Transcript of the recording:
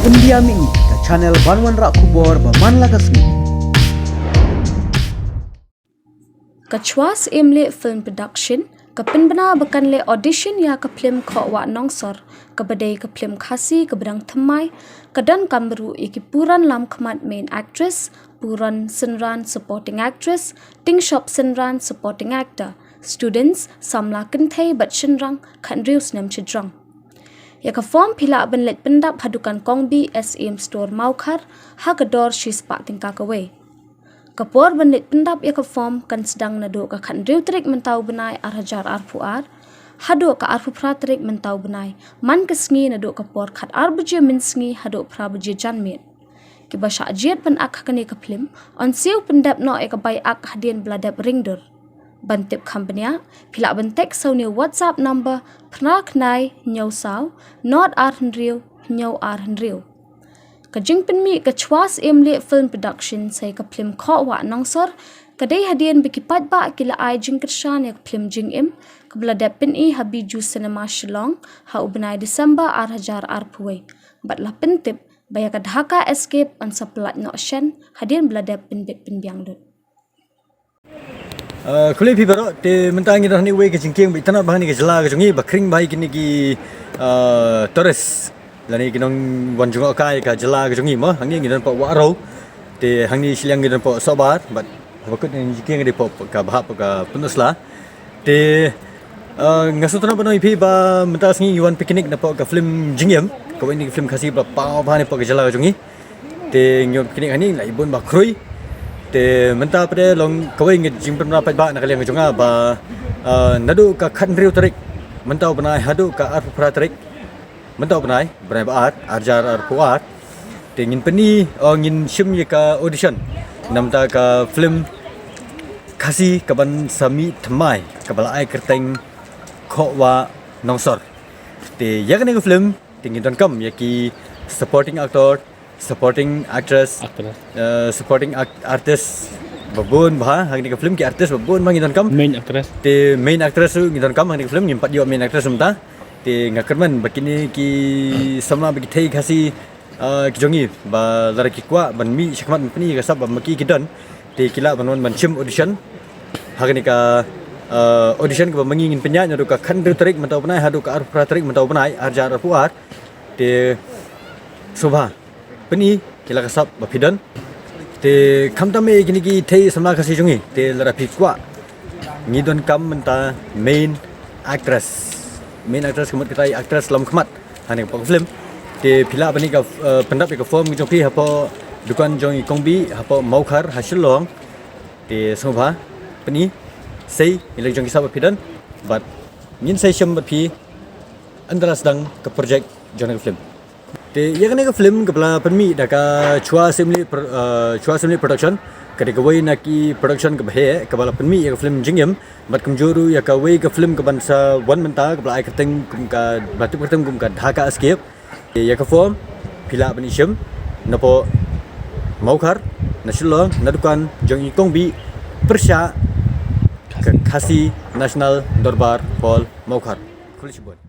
India Mini ke channel Banwan Rak Kubor Baman Lagasni. Khohwah imle film production kepenbena bekan le audition ya ke Phlim Khohwah Nongsor kebadai ke Phlim khasi ke bedang themai kedan kamru iki puran lam khmat main actress puran senran supporting actress ting shop senran supporting actor students samla kenthai bat senrang khandrius nem chidrang ya ka form phila benlet pendap hadukan kongbi SM store maukhar hagador shispa tingka kawe kapor benlit pendap ya ka form kan sedang nado ka khandriu trik mentau benai arhajar arfuar hado ka arfu pratrik mentau benai man kesngi nado kapor khat arbuje minsngi hado prabuje janmet ki basha jet pen ak kani ka Phlim on siu pendap no e ka bai ak hadien bladap ringdur bantip company phila bentek sauni WhatsApp number prak nai nyau saw not arhandriu nyau arhandriu kajing penmi Khohwah imle film production sai ka Phlim Khohwah Nongsor kadai hadien bikipat ba kila ai jing kershan ya Phlim jing im kebladap peni habiju cinema Shillong ha ubnai December arhajar arpuai batlah pentip baya ka Dhaka escape on saplat no shen hadien bladap penbit penbiang dut Kulit pibaro te mentangi dah ni way ke jingking bi tanah bahani ke jela ke jungi bakring bahi kini ki Torres lani kinong wan jungo kai ka jela ke jungi mo hangi ngidan pa waro te hangi silang ngidan pa sobar but bakut ni jingking de pa ka bahap ka penusla te ngasu tanah banoi pi ba mentas ni yuan piknik na pa ka Phlim jingyam ka ni Phlim khasi ba pa bahani pa ka jela ke jungi te nyon piknik hani lai bun ba krui te menta pada long kawai ngi jimpen ra pai ba na kaliang jonga ba nadu ka khandriu tarik mentau banai hadu ka ar pra tarik mentau banai ba art arjar ar puat te ngin peni ngin shim ye ka audition namta ka Phlim khasi ka ban sami thmai ka bala ai kerteng Khohwah Nongsor te yakne ka Phlim te ngin Donkam yaki supporting actor supporting actress, supporting artist babon bah hang ni ka Phlim ki artist babon mang Donkam main actress te main actress su Donkam hang ni Phlim ngimpat dia main actress semta te ngakerman bakini ki sama bagi thai khasi ki jongi ba lara ki kwa ban mi shikmat pani ka sab maki ki don te kila banwan ban chim audition hang ni ka audition ka mangi ngin penyanyi ka khandru tarik mentau banai hadu ka arfa tarik mentau banai arjar arfuar te subha Peni kila kasap bapidan te kamtame gini ki thei samla kasi jungi te lara pikwa ngi Donkam menta main actress kemat kita actress lam kemat hani pa Phlim te phila bani ka pendap ka form ngi jongpi hapo dukan jongi kongbi hapo maukhar hasilong te sobha peni sei ila jongi sab bapidan but ngin sei sham bapi andara sedang ke project jongi Phlim te yakne ka Phlim kepala penmi da ka Khohwah Assembly production kadika way na ki production ka bahe kepala penmi ya ka Phlim jingyam bat kumjuru ya ka way ka Phlim ka bansa wan menta kepala ai keteng kum ka batip keteng kum ka Dhaka escape ya ka form phila bani shim napo maukhar nasilong nadukan jong ikongbi persya ka khasi national dorbar pol maukhar kulishbon